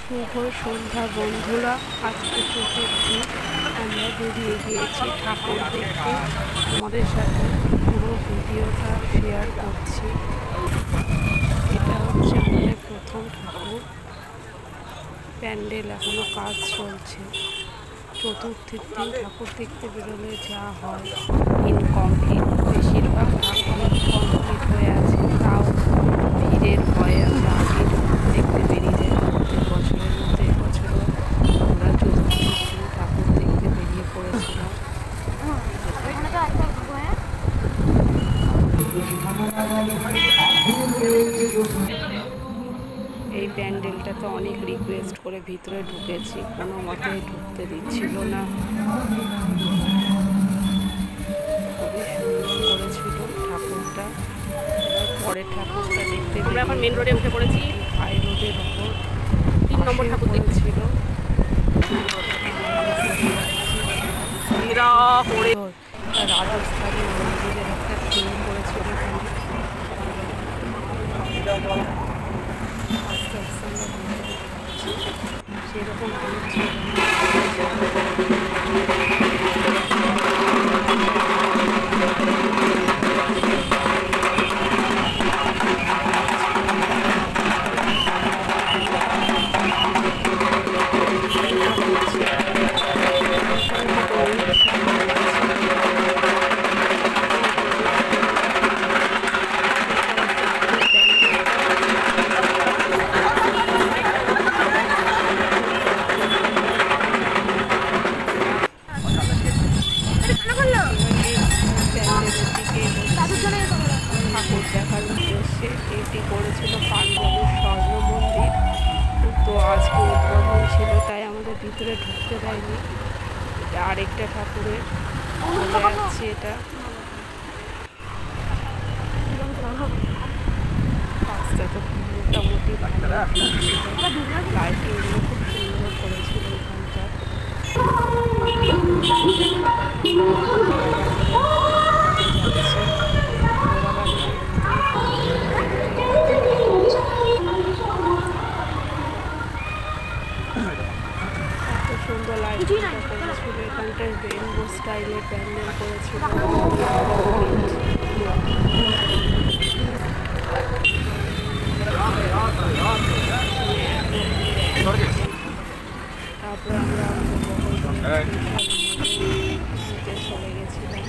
শুভ সন্ধ্যা বন্ধুরা, আজকে চতুর্থী। আমরা বেরিয়ে গিয়েছি ঠাকুর দেখতে। আমাদের সাথে পুরো ভিডিওটা শেয়ার করছি। এটা হচ্ছে আমাদের প্রথম ঠাকুর। প্যান্ডেল এখনো কাজ চলছে। চতুর্থীর দিন ঠাকুর দেখতে বেরোলে যা হয়, ইনকমপ্লিট। বেশিরভাগ ঠাকুর ইনকমপ্লিট হয়ে আছে, তাও ভিড়ের ভয়ে আমরা আগে দেখতে বেরিয়ে যাই। প্রত্যেক বছরের মতো এবছরও আমরা চতুর্থীর দিন ঠাকুর দেখতে বেরিয়ে পড়েছিলাম। এই প্যান্ডেলটা তো অনেক রিকোয়েস্ট করে ভিতরে ঢুকেছি, কোনো মতেই ঢুকতে দিচ্ছিল না। খুবই সুন্দর করেছিল ঠাকুরটা। এবার পরের ঠাকুরটা দেখতে আমরা এখন মেন রোডে উঠে পড়েছি। হাই রোডের ওপর 3 নম্বর ঠাকুর ছিল। রাজস্থানী মন্দিরের একটা থিম করেছিল এখানে। আস্তে আস্তে আমরা সেরকম ঠাকুর দেখার উদ্দেশ্যে এটি করেছিল পাঞ্জাবের স্বর্ণ মন্দির। তো আজকে উদ্বোধন ছিল, তাই আমাদের ভিতরে ঢুকতে দেয়নি। আরেকটা ঠাকুরের চলে যাচ্ছে এটা। কাজটা তো মোটামুটি ভালো, লাইটিংগুলো খুব সুন্দর করেছিল এখানটা। সুন্দর লাইটিংটা করেছিল এখানটায়। রেইনবো স্টাইলের প্যান্ডেল করেছিল। তারপরে আমরা চলে গেছিলাম।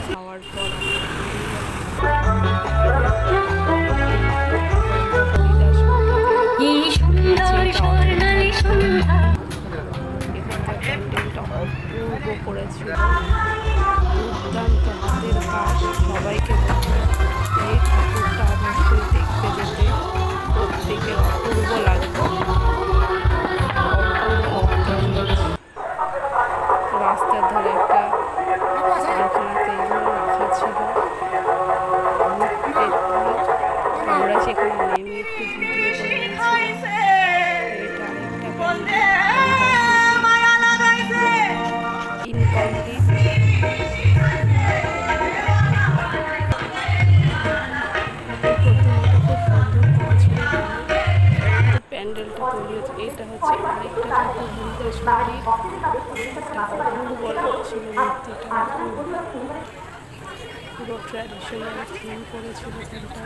খাওয়ার পর অপূর্ব করেছিল, দুর্দান্ত হাতের কাজ। সবাইকে এই ঠাকুরটা অবশ্যই দেখতে যেতে, প্রত্যেকের অপূর্ব লাগবে। রাস্তার ধারে একটা কারখানাতে এগুলো রাখা ছিল। আমরা সেখানে নেমে একটু ভিডিও করে নিয়েছিলাম। এটা আরেকটা ইনকমপ্লিট। প্যান্ডেলটা তৈরি হচ্ছে। এটা হচ্ছে আরেকটা ঠাকুর, হরিদাস মন্দির। বলা হচ্ছিল মূর্তিটা পুরো ট্র্যাডিশনাল থিম করেছিল এখানটা।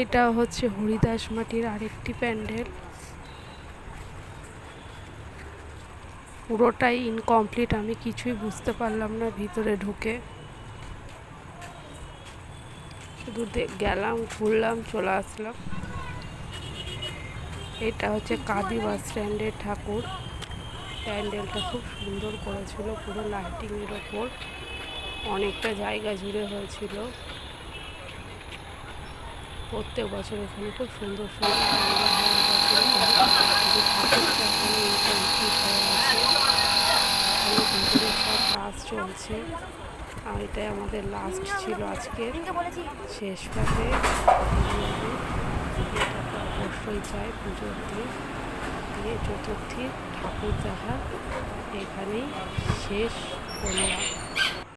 এটা হচ্ছে হরিদাস মাটির আরেকটি প্যান্ডেল। পুরোটাই ইনকমপ্লিট, আমি কিছুই বুঝতে পারলাম না ভিতরে ঢুকে। শুধু গেলাম, ঘুরলাম, চলে আসলাম। এটা হচ্ছে কাদি বাস স্ট্যান্ডের ঠাকুর। প্যান্ডেলটা খুব সুন্দর করেছিল, পুরো লাইটিংয়ের ওপর অনেকটা জায়গা জুড়ে হয়েছিল। প্রত্যেক বছর এখানে খুব সুন্দর সুন্দর ভিতরে সব কাজ চলছে। আর এটাই আমাদের লাস্ট ছিল আজকে, শেষ পাতে। এটা তো অবশ্যই চাই পুজোর দিন। দিয়ে চতুর্থীর ঠাকুর দেখা এখানেই শেষ করলাম।